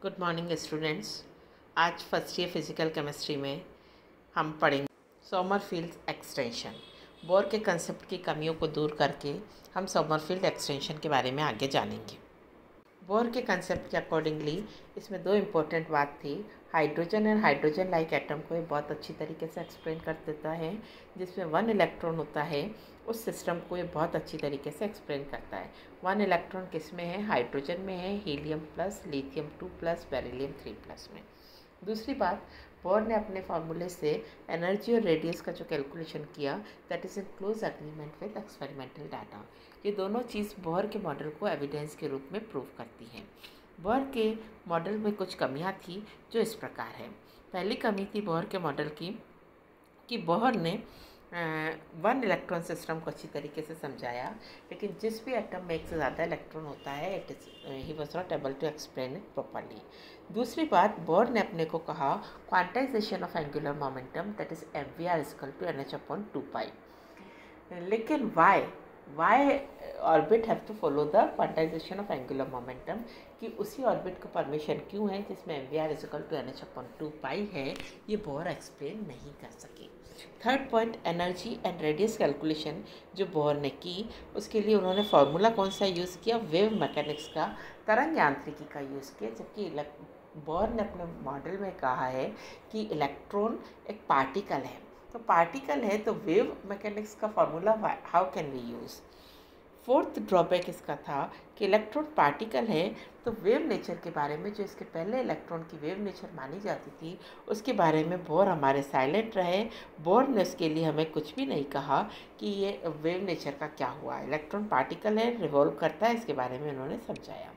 Good morning students. आज first year physical chemistry में हम पढ़ेंगे सोमरफील्ड एक्सटेंशन। बोर के कंसेप्ट की कमियों को दूर करके हम सोमरफील्ड एक्सटेंशन के बारे में आगे जानेंगे। बोर के कंसेप्ट के अकॉर्डिंगली इसमें दो इम्पोर्टेंट बात थी। Hydrogen and hydrogen like atom को ये बहुत अच्छी तरीके से एक्सप्लेन कर देता है। जिसमें 1 इलेक्ट्रॉन होता है उस सिस्टम को ये बहुत अच्छी तरीके से एक्सप्लेन करता है। 1 इलेक्ट्रॉन किस में है? हाइड्रोजन में है, helium plus, lithium 2 plus, beryllium 3 plus में। दूसरी बात, बोर ने अपने फार्मूले से एनर्जी और रेडियस का जो कैलकुलेशन किया that is in close agreement with experimental data. ये दोनों चीज़ बोर के मॉडल को एविडेंस के रूप में प्रूव करती हैं। बोर के मॉडल में कुछ कमियां थी जो इस प्रकार है। पहली कमी थी बोर के मॉडल की कि बोर ने 1 इलेक्ट्रॉन सिस्टम को अच्छी तरीके से समझाया, लेकिन जिस भी एटम में एक से ज़्यादा इलेक्ट्रॉन होता है he was not able to explain it properly. दूसरी बात, बोर ने अपने को कहा quantization of angular momentum that is mvr equal to nh/2π। लेकिन why orbit have to follow the quantization of angular momentum, कि उसी ऑर्बिट को परमिशन क्यों है जिसमें mvr इक्वल टू nh/2π है, ये बोर एक्सप्लेन नहीं कर सके। Third point, energy and radius calculation जो बोर ने की, उसके लिए उन्होंने फार्मूला कौन सा यूज़ किया? वेव मैकेनिक्स का, तरंग यांत्रिकी का यूज़ किया। जबकि बोर ने अपने मॉडल में कहा है कि इलेक्ट्रॉन एक पार्टिकल है, तो पार्टिकल है तो वेव मैकेनिक्स का formula how can we use. Fourth drawback इसका था कि इलेक्ट्रॉन पार्टिकल है तो वेव नेचर के बारे में, जो इसके पहले इलेक्ट्रॉन की वेव नेचर मानी जाती थी, उसके बारे में बोर हमारे साइलेंट रहे। बोर ने उसके लिए हमें कुछ भी नहीं कहा कि ये वेव नेचर का क्या हुआ। इलेक्ट्रॉन पार्टिकल है, रिवॉल्व करता है, इसके बारे में उन्होंने समझाया।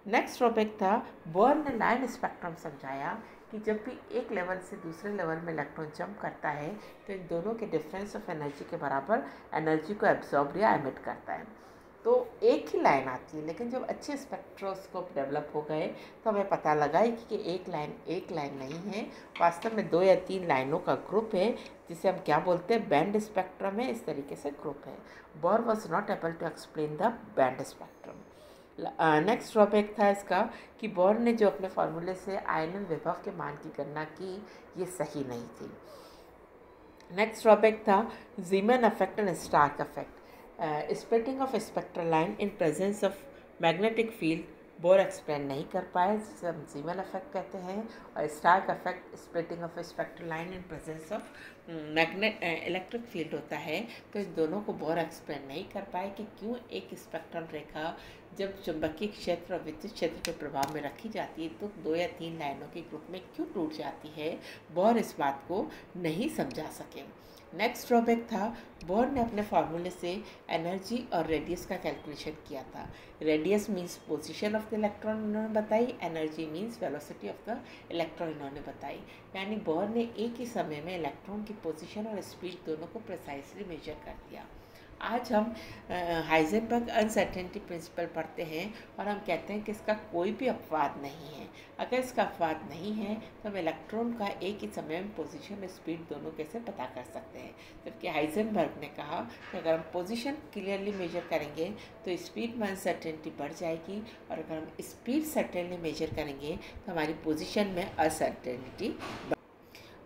नेक्स्ट टॉपिक था, बोर ने लाइन स्पेक्ट्रम समझाया कि जब भी एक लेवल से दूसरे लेवल में इलेक्ट्रॉन जंप करता है तो इन दोनों के डिफरेंस ऑफ एनर्जी के बराबर एनर्जी को एब्जॉर्ब या एमिट करता है। तो एक ही लाइन आती है, लेकिन जब अच्छे स्पेक्ट्रोस्कोप डेवलप हो गए तो हमें पता लगा कि एक लाइन नहीं है, वास्तव में 2 या 3 लाइनों का ग्रुप है, जिसे हम क्या बोलते हैं? बैंड स्पेक्ट्रम है। इस तरीके से ग्रुप है। Bohr was not able to explain the band spectrum. Next topic था इसका कि बोर ने जो अपने फार्मूले से आयनन विभव के मान की गणना की, ये सही नहीं थी। नेक्स्ट टॉपिक था Zeeman effect and Stark effect. Splitting of spectral line in presence of magnetic field Bohr explain नहीं कर पाए, जिसे हम जीमैन इफेक्ट कहते हैं। और Stark effect splitting of spectral line in presence of electric field होता है। तो इन दोनों को बोर एक्सप्लेन नहीं कर पाए कि क्यों एक स्पेक्ट्रम रेखा जब चुंबकीय क्षेत्र और विद्युत क्षेत्र के प्रभाव में रखी जाती है तो 2 या 3 लाइनों के ग्रुप में क्यों टूट जाती है। बोर इस बात को नहीं समझा सके। नेक्स्ट ड्रॉबैक था, बोर ने अपने फार्मूले से एनर्जी और रेडियस का कैलकुलेशन किया था। Radius means position of the electron इन्होंने बताई, energy means velocity of the electron इन्होंने बताई। यानी बोर ने एक ही समय में इलेक्ट्रॉन की पोजीशन और स्पीड दोनों को प्रिसाइसली मेजर कर दिया। आज हम हाइजेनबर्ग अनसर्टेनिटी प्रिंसिपल पढ़ते हैं और हम कहते हैं कि इसका कोई भी अपवाद नहीं है। अगर इसका अपवाद नहीं है तो हम इलेक्ट्रॉन का एक ही समय में पोजीशन और स्पीड दोनों कैसे पता कर सकते हैं। जबकि हाइजेनबर्ग ने कहा कि अगर हम पोजीशन क्लियरली मेजर करेंगे तो स्पीड में अनसर्टेनिटी बढ़ जाएगी, और अगर हम स्पीड सर्टेनली मेजर करेंगे तो हमारी पोजीशन में अनसर्टेनिटी।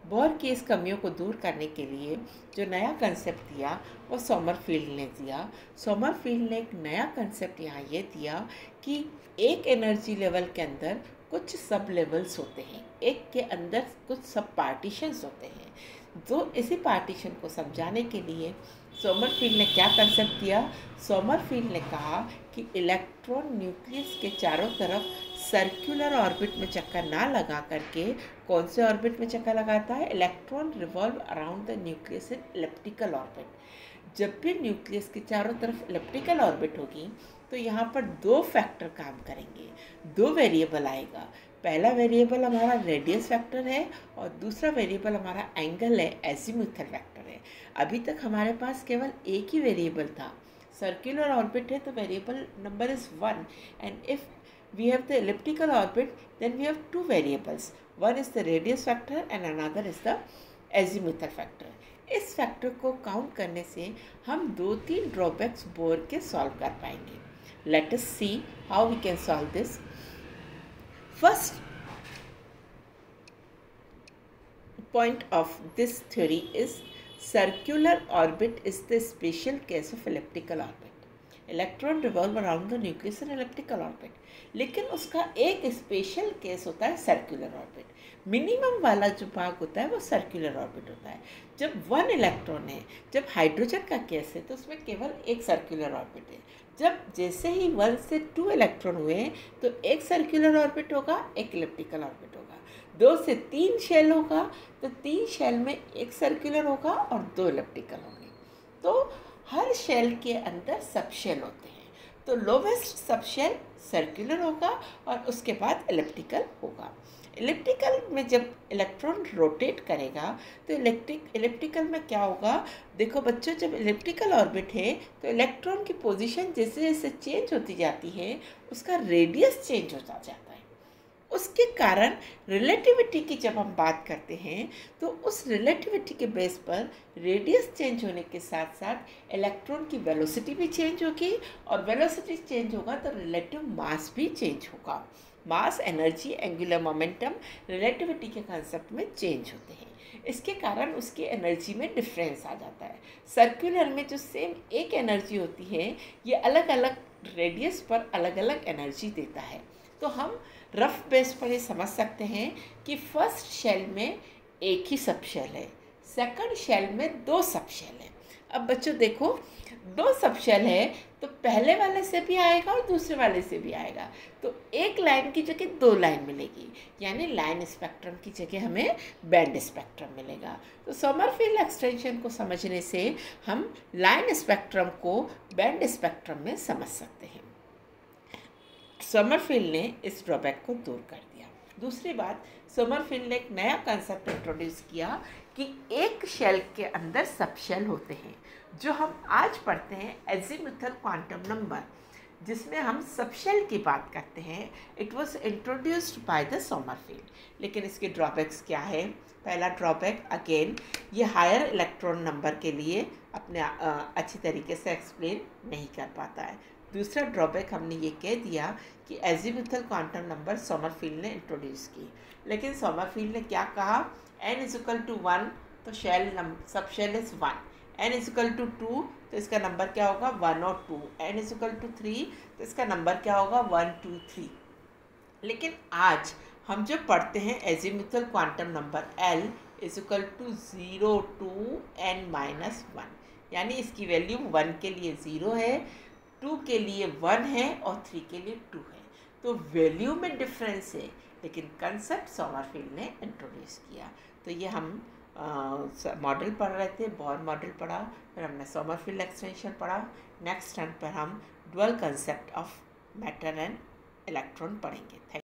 बोर की इस कमियों को दूर करने के लिए जो नया कंसेप्ट दिया वो सोमरफील्ड ने दिया। सोमरफील्ड ने एक नया कंसेप्ट यहाँ ये दिया कि एक एनर्जी लेवल के अंदर कुछ सब लेवल्स होते हैं, एक के अंदर कुछ सब पार्टीशंस होते हैं। तो इसी पार्टीशन को समझाने के लिए सोमरफील्ड ने क्या कंसेप्ट दिया? सोमरफील्ड ने कहा कि इलेक्ट्रॉन न्यूक्लियस के चारों तरफ सर्कुलर ऑर्बिट में चक्कर ना लगा करके कौन से ऑर्बिट में चक्कर लगाता है? Electron revolve around the nucleus in elliptical orbit. जब भी न्यूक्लियस के चारों तरफ इलिप्टिकल ऑर्बिट होगी तो यहाँ पर 2 फैक्टर काम करेंगे, 2 वेरिएबल आएगा। पहला वेरिएबल हमारा रेडियस फैक्टर है और दूसरा वेरिएबल हमारा एंगल है, एजीमुथल फैक्टर है। अभी तक हमारे पास केवल एक ही वेरिएबल था। सर्कुलर ऑर्बिट है तो variable number is 1, and if we have the elliptical orbit, then we have 2 variables. One is the radius factor and another is the azimuthal factor. इस फैक्टर को काउंट करने से हम 2-3 ड्रॉबैक्स बोर के solve कर पाएंगे। Let us see how we can solve this. First point of this theory is circular orbit is the special case of elliptical orbit. Electron revolve around the nucleus in elliptical orbit. लेकिन उसका एक special case होता है circular orbit. Minimum वाला जो भाग होता है वो सर्कुलर ऑर्बिट होता है. जब 1 इलेक्ट्रॉन है, जब हाइड्रोजन का केस है तो उसमें केवल एक सर्कुलर ऑर्बिट है. जब जैसे ही 1 से 2 इलेक्ट्रॉन हुए तो एक सर्कुलर ऑर्बिट होगा, एक इलिप्टिकल ऑर्बिट होगा. 2 से 3 शेल होगा तो 3 शेल में एक सर्कुलर होगा और 2 इलिप्टिकल होंगे. तो हर शेल के अंदर सब शेल होते हैं. तो लोवेस्ट सब शेल सर्कुलर होगा और उसके बाद इलिप्टिकल होगा. इलिप्टिकल में जब इलेक्ट्रॉन रोटेट करेगा तो इलिप्टिकल में क्या होगा, देखो बच्चों, जब इलिप्टिकल ऑर्बिट है तो इलेक्ट्रॉन की पोजीशन जैसे जैसे चेंज होती जाती है उसका रेडियस चेंज होता जाता है. उसके कारण रिलेटिविटी की जब हम बात करते हैं तो उस रिलेटिविटी के बेस पर रेडियस चेंज होने के साथ साथ इलेक्ट्रॉन की वेलोसिटी भी चेंज होगी और वेलोसिटी चेंज होगा तो रिलेटिव मास भी चेंज होगा. मास, एनर्जी, एंगुलर मोमेंटम रिलेटिविटी के कंसेप्ट में चेंज होते हैं. इसके कारण उसकी एनर्जी में डिफरेंस आ जाता है. सर्कुलर में जो सेम एक एनर्जी होती है ये अलग अलग रेडियस पर अलग अलग एनर्जी देता है. तो हम रफ बेस पर ये समझ सकते हैं कि फर्स्ट शेल में एक ही सब शेल है, सेकंड शेल में 2 सब शेल है. अब बच्चों देखो, 2 सब शेल है तो पहले वाले से भी आएगा और दूसरे वाले से भी आएगा. तो एक लाइन की जगह 2 लाइन मिलेगी, यानी लाइन स्पेक्ट्रम की जगह हमें बैंड स्पेक्ट्रम मिलेगा. तो समरफील्ड एक्सटेंशन को समझने से हम लाइन स्पेक्ट्रम को बैंड स्पेक्ट्रम में समझ सकते हैं. समरफील्ड ने इस ड्रॉबैक को दूर कर दिया. दूसरी बात, समरफील्ड ने एक नया कंसेप्ट इंट्रोड्यूस किया कि एक शेल के अंदर सब शेल होते हैं, जो हम आज पढ़ते हैं एजीमुथल क्वांटम नंबर, जिसमें हम सब शेल की बात करते हैं. It was introduced by the Sommerfeld. लेकिन इसके ड्रॉबैक्स क्या है? पहला ड्रॉबैक, अगेन ये हायर इलेक्ट्रॉन नंबर के लिए अपने अच्छी तरीके से एक्सप्लेन नहीं कर पाता है. दूसरा ड्रॉबैक हमने ये कह दिया कि एजीमुथल क्वांटम नंबर समरफील्ड ने इंट्रोड्यूस की. लेकिन समरफील्ड ने क्या कहा, n = 1 तो सब शेल इज़ 1. n = 2 तो इसका नंबर क्या होगा, 1 और 2. n = 3 तो इसका नंबर क्या होगा, 1, 2, 3. लेकिन आज हम जो पढ़ते हैं azimuthal quantum number l = 0 to n-1, यानी इसकी वैल्यू 1 के लिए 0 है, 2 के लिए 1 है और 3 के लिए 2 है. तो वैल्यू में डिफरेंस है, लेकिन कंसेप्ट समरफील्ड ने इंट्रोड्यूस किया. तो ये हम मॉडल पढ़ रहे थे, बोर मॉडल पढ़ा, फिर हमने समरफील्ड एक्सटेंशन पढ़ा. नेक्स्ट टर्न पर हम dual concept of matter and electron पढ़ेंगे. थैंक